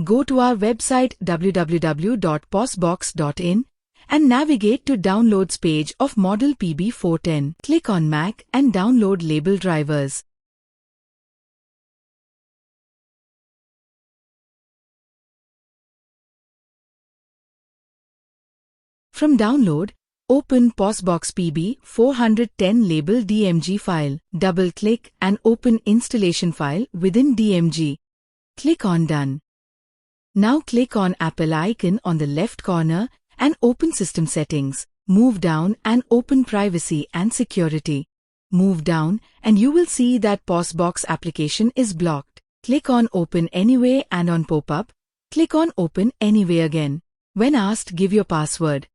Go to our website www.posbox.in and navigate to Downloads page of model PB410. Click on Mac and download label drivers. From Download, open PosBox PB410 label DMG file. Double-click and open installation file within DMG. Click on Done. Now click on Apple icon on the left corner and open System Settings. Move down and open Privacy and Security. Move down and you will see that PosBox application is blocked. Click on Open Anyway and on pop-up, click on Open Anyway again. When asked, give your password.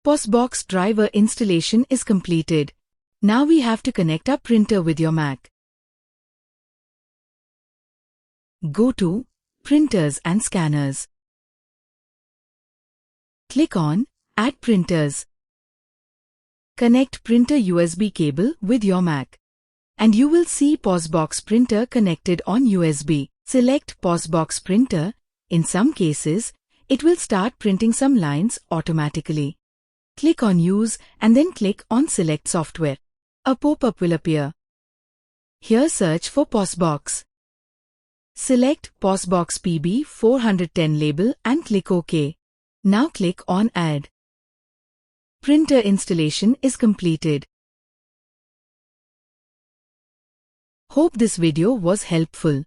PosBox driver installation is completed. Now we have to connect our printer with your Mac. Go to Printers and Scanners. Click on Add Printers. Connect printer USB cable with your Mac. And you will see PosBox printer connected on USB. Select PosBox printer. In some cases, it will start printing some lines automatically. Click on Use and then click on Select Software. A pop-up will appear. Here search for PosBox. Select PosBox PB410 label and click OK. Now click on Add. Printer installation is completed. Hope this video was helpful.